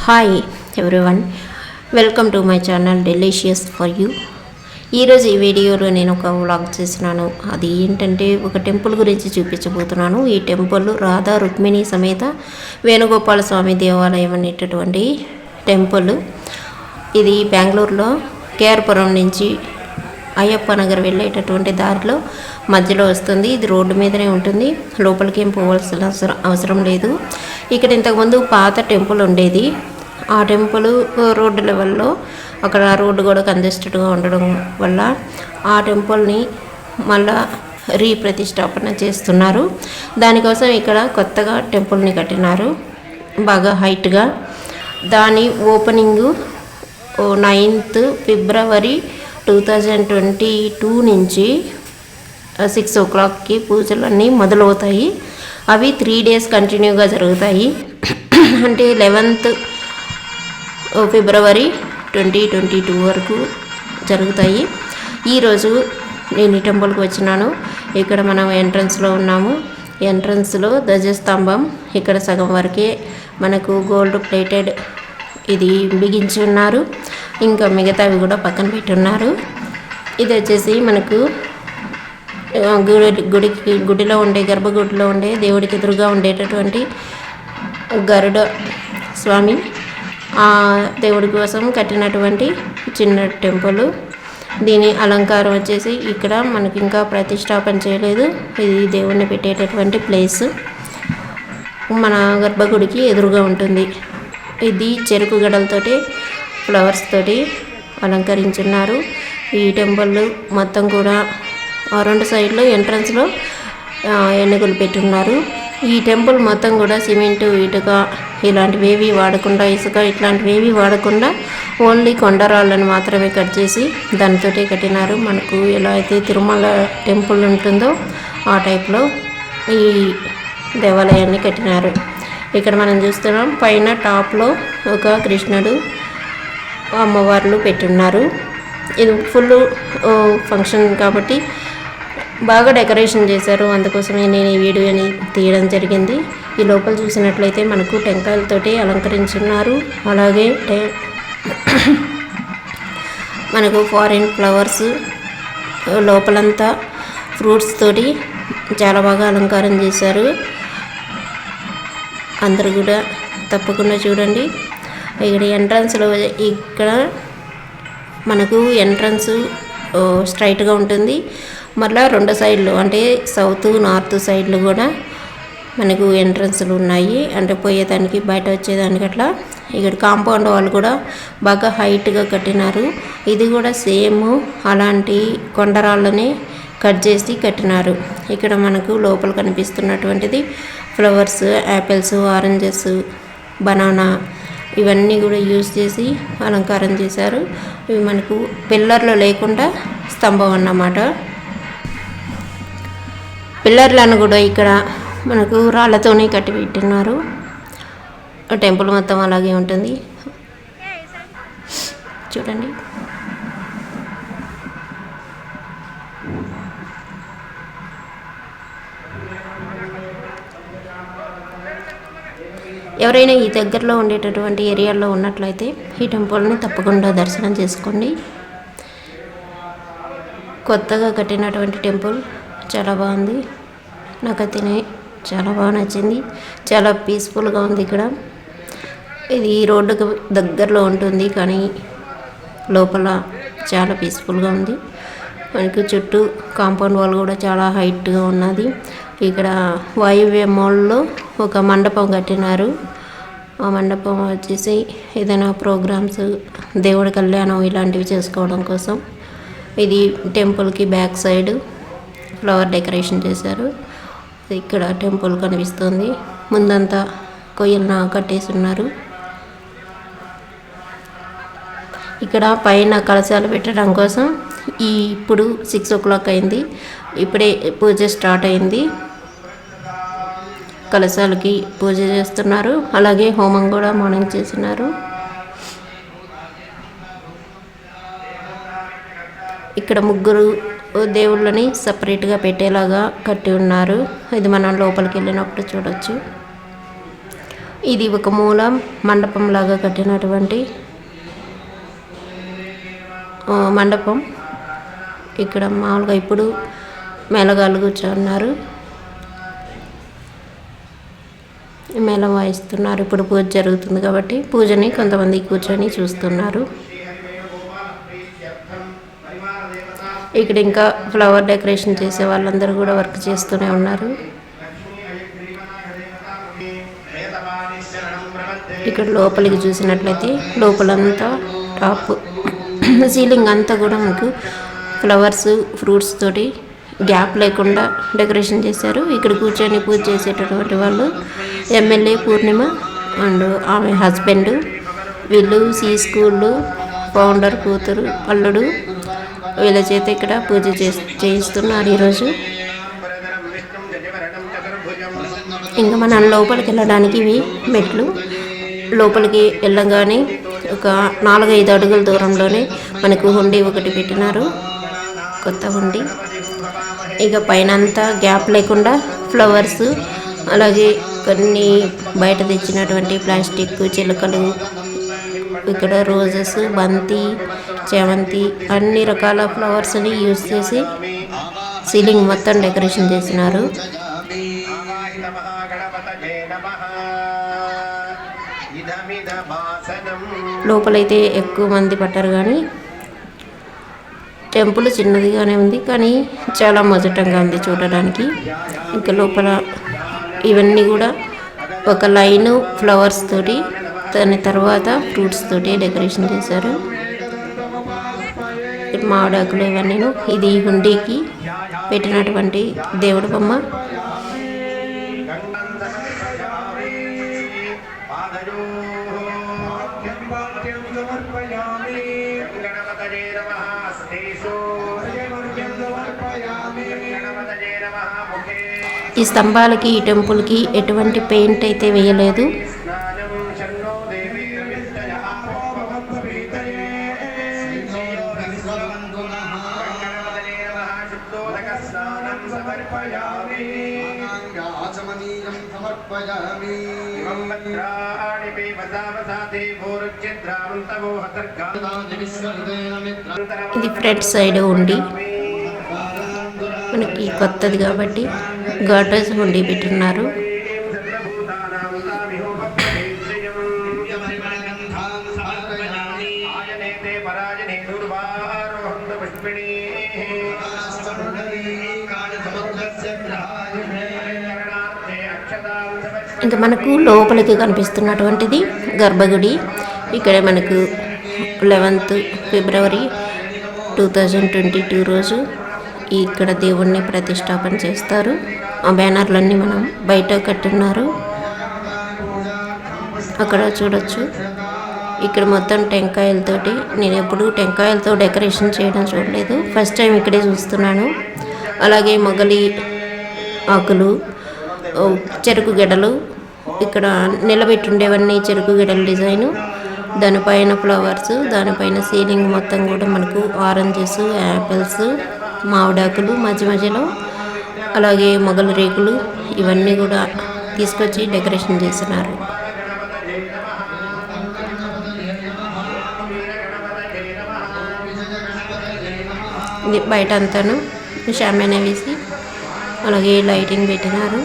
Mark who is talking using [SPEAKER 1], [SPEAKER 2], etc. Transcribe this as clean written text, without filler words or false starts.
[SPEAKER 1] Hi everyone, welcome to my channel delicious for you. ఈరోజు ఈ వీడియోలో నేను ఒక వ్లాగ్ చేసినాను. అది ఏంటంటే ఒక టెంపుల్ గురించి చూపించబోతున్నాను. ఈ టెంపుల్ రాధా రుక్మిణి సమేత వేణుగోపాల స్వామి దేవాలయం అనేటటువంటి టెంపుల్. ఇది బెంగళూరులో కేఆర్పురం నుంచి అయ్యప్ప నగర్ వెళ్ళేటటువంటి దారిలో మధ్యలో వస్తుంది. ఇది రోడ్డు మీదనే ఉంటుంది, లోపలికి ఏం పోవాల్సిన అవసరం లేదు. ఇక్కడ ఇంతకుముందు పాత టెంపుల్ ఉండేది. ఆ టెంపుల్ రోడ్డు లెవెల్లో అక్కడ రోడ్డు కూడా కంజెస్టెడ్గా ఉండడం వల్ల ఆ టెంపుల్ని మళ్ళా రీప్రతిష్టాపన చేస్తున్నారు. దానికోసం ఇక్కడ కొత్తగా టెంపుల్ని కట్టినారు, బాగా హైట్గా. దాని ఓపెనింగు 9th ఫిబ్రవరి 2022 నుంచి 6 o'clockకి పూజలన్నీ మొదలవుతాయి. అవి 3 days కంటిన్యూగా జరుగుతాయి. అంటే 11th ఫిబ్రవరి 2022 వరకు జరుగుతాయి. ఈరోజు నేను ఈ టెంపుల్కి వచ్చినాను. ఇక్కడ మనం ఎంట్రన్స్లో ఉన్నాము. ఎంట్రన్స్లో ధ్వజస్తంభం ఇక్కడ సగం వరకే మనకు గోల్డ్ ప్లేటెడ్ ఇది బిగించి ఉన్నారు. ఇంకా మిగతావి కూడా పక్కన పెట్టున్నారు. ఇది వచ్చేసి మనకు గుడిలో ఉండే గర్భగుడిలో ఉండే దేవుడికి ఎదురుగా ఉండేటటువంటి గరుడ స్వామి, ఆ దేవుడి కోసం కట్టినటువంటి చిన్న టెంపుల్. దీని అలంకారం వచ్చేసి ఇక్కడ మనకి ఇంకా ప్రతిష్టాపన చేయలేదు. ఇది దేవుణ్ణి పెట్టేటటువంటి ప్లేస్ మన గర్భగుడికి ఎదురుగా ఉంటుంది. ఇది చెరుకు గడలతోటి ఫ్లవర్స్ తోటి అలంకరించున్నారు. ఈ టెంపుల్ మొత్తం కూడా 2 సైడ్లో ఎంట్రన్స్లో ఎన్నికలు పెట్టున్నారు. ఈ టెంపుల్ మొత్తం కూడా సిమెంటు, ఇటుక ఇలాంటివేవి వాడకుండా, ఇసుక ఇట్లాంటివేవి వాడకుండా ఓన్లీ కొండరాళ్ళను మాత్రమే కట్ చేసి దానితోటే కట్టినారు. మనకు ఎలా అయితే తిరుమల టెంపుల్ ఉంటుందో ఆ టైప్లో ఈ దేవాలయాన్ని కట్టినారు. ఇక్కడ మనం చూస్తున్నాం, పైన టాప్లో ఒక కృష్ణుడు అమ్మవార్లు పెట్టున్నారు. ఇది ఫుల్ ఫంక్షన్ కాబట్టి బాగా డెకరేషన్ చేశారు. అందుకోసమే నేను ఈ వీడియోని తీయడం జరిగింది. ఈ లోపల చూసినట్లయితే మనకు టెంకాయలతోటి అలంకరించున్నారు. అలాగే మనకు ఫారిన్ ఫ్లవర్స్, లోపలంతా ఫ్రూట్స్ తోటి చాలా బాగా అలంకారం చేశారు. అందరూ కూడా తప్పకుండా చూడండి. ఇక్కడ ఎంట్రన్స్లో ఇక్కడ మనకు ఎంట్రన్స్ స్ట్రైట్గా ఉంటుంది. మళ్ళీ 2 సైడ్లు అంటే సౌత్ నార్త్ సైడ్లు కూడా మనకు ఎంట్రన్స్లు ఉన్నాయి. అంటే పోయేదానికి బయట వచ్చేదానికి అట్లా. ఇక్కడ కాంపౌండ్ వాళ్ళు కూడా బాగా హైట్గా కట్టినారు. ఇది కూడా సేమ్ అలాంటి కొండరాళ్ళని కట్ చేసి కట్టినారు. ఇక్కడ మనకు లోపల కనిపిస్తున్నటువంటిది ఫ్లవర్స్, యాపిల్స్, ఆరెంజెస్, బనానా ఇవన్నీ కూడా యూజ్ చేసి అలంకారం చేశారు. ఇవి మనకు పిల్లర్లు లేకుండా స్తంభం అన్నమాట. పిల్లర్లను కూడా ఇక్కడ మనకు రాళ్ళతోనే కట్టి పెట్టినారు. టెంపుల్ మొత్తం అలాగే ఉంటుంది, చూడండి. ఎవరైనా ఈ దగ్గరలో ఉండేటటువంటి ఏరియాలో ఉన్నట్లయితే ఈ టెంపుల్ని తప్పకుండా దర్శనం చేసుకోండి. కొత్తగా కట్టినటువంటి టెంపుల్ చాలా బాగుంది. నాకైతే చాలా బాగా నచ్చింది. చాలా పీస్ఫుల్గా ఉంది. ఇక్కడ ఇది రోడ్డుకు దగ్గరలో ఉంటుంది కానీ లోపల చాలా పీస్ఫుల్గా ఉంది. మనకి చుట్టూ కాంపౌండ్ వాల్ కూడా చాలా హైట్గా ఉన్నది. ఇక్కడ వాయువ్య మూలలో ఒక మండపం కట్టినారు. ఆ మండపం వచ్చేసి ఏదైనా ప్రోగ్రామ్స్, దేవుడి కళ్యాణం ఇలాంటివి చేసుకోవడం కోసం. ఇది టెంపుల్కి బ్యాక్ సైడ్ ఫ్లవర్ డెకరేషన్ చేశారు. ఇక్కడ టెంపుల్ కనిపిస్తుంది. ముందంతా కొయ్యలను కట్టేసి ఉన్నారు. ఇక్కడ పైన కలశాలు పెట్టడం కోసం ఇప్పుడు 6 o'clock అయింది. ఇప్పుడే పూజ స్టార్ట్ అయింది. కలశాలకి పూజ చేస్తున్నారు. అలాగే హోమం కూడా మార్నింగ్ చేస్తున్నారు. ఇక్కడ 3 దేవుళ్ళని సపరేట్గా పెట్టేలాగా కట్టి ఉన్నారు. ఇది మనం లోపలికి వెళ్ళినప్పుడు చూడొచ్చు. ఇది ఒక మూల మండపం లాగా కట్టినటువంటి మండపం. ఇక్కడ మామూలుగా ఇప్పుడు మేళగాళ్ళు కూర్చున్నారు, మేళం వాయిస్తున్నారు. ఇప్పుడు పూజ జరుగుతుంది కాబట్టి పూజని కొంతమంది కూర్చొని చూస్తున్నారు. ఇక్కడ ఇంకా ఫ్లవర్ డెకరేషన్ చేసే వాళ్ళందరూ కూడా వర్క్ చేస్తూనే ఉన్నారు. ఇక్కడ లోపలికి చూసినట్లయితే లోపలంతా టాప్ సీలింగ్ అంతా కూడా మనకు ఫ్లవర్స్ ఫ్రూట్స్ తోటి గ్యాప్ లేకుండా డెకరేషన్ చేశారు. ఇక్కడ కూర్చొని పూజ చేసేటటువంటి వాళ్ళు ఎమ్మెల్యే పూర్ణిమ అండ్ ఆమె హస్బెండ్, వీళ్ళు సి స్కూల్ ఫౌండర్ కూతురు అల్లుడు, వీళ్ళ చేత ఇక్కడ పూజ చేయిస్తున్నారు ఈరోజు. ఇంకా మనం లోపలికి వెళ్ళడానికి ఇవి మెట్లు. లోపలికి వెళ్ళగానే ఒక 4-5 అడుగుల దూరంలోనే మనకు హుండీ ఒకటి పెట్టినారు, కొత్త హుండీ. ఇక పైన అంతా గ్యాప్ లేకుండా ఫ్లవర్స్, అలాగే కొన్ని బయట తెచ్చినటువంటి ప్లాస్టిక్ చిలుకలు, ఇక్కడ రోజెస్, బంతి, చామంతి అన్ని రకాల ఫ్లవర్స్ని యూజ్ చేసి సీలింగ్ మొత్తం డెకరేషన్ చేసినారు. లోపలైతే ఎక్కువ మంది పట్టారు కానీ టెంపుల్ చిన్నదిగానే ఉంది, కానీ చాలా మజటంగా ఉంది చూడడానికి. ఇంకా లోపల ఇవన్నీ కూడా ఒక లైన్ ఫ్లవర్స్ తోటి, దాని తర్వాత ఫ్రూట్స్ తోటి డెకరేషన్ చేశారు. మామిడాకులు ఇవన్నీ. ఇది హుండీకి పెట్టినటువంటి దేవుడి బొమ్మ. ఈ స్తంభాలకి, ఈ టెంపుల్కి ఎటువంటి పెయింట్ అయితే వేయలేదు. ఇది ఫ్రంట్ సైడ్ ఉండి మనకి కొత్తది కాబట్టి గాటర్స్ హుండీ పెట్టున్నారు. ఇంకా మనకు లోపలికి కనిపిస్తున్నటువంటిది గర్భగుడి. ఇక్కడ మనకు 11th ఫిబ్రవరి 2022 రోజు ఇక్కడ దేవుణ్ణి ప్రతిష్టాపన చేస్తారు. ఆ బ్యానర్లన్నీ మనం బయట కట్టున్నారు, అక్కడ చూడొచ్చు. ఇక్కడ మొత్తం టెంకాయలతోటి, నేను ఎప్పుడు టెంకాయలతో డెకరేషన్ చేయడం చూడలేదు, ఫస్ట్ టైం ఇక్కడే చూస్తున్నాను. అలాగే మొగలి ఆకులు, చెరుకు గెడలు, ఇక్కడ నిలబెట్టుండేవన్నీ చెరుకు గెడల డిజైను, దానిపైన ఫ్లవర్స్, దానిపైన సీలింగ్ మొత్తం కూడా మనకు ఆరెంజెస్, యాపిల్స్, మామిడాకులు మధ్య మధ్యలో, అలాగే మొగలి రేకులు, ఇవన్నీ కూడా తీసుకొచ్చి డెకరేషన్ చేస్తున్నారు. ఇది బయట అంతాను షామియానా వేసి అలాగే లైటింగ్ పెట్టినారు.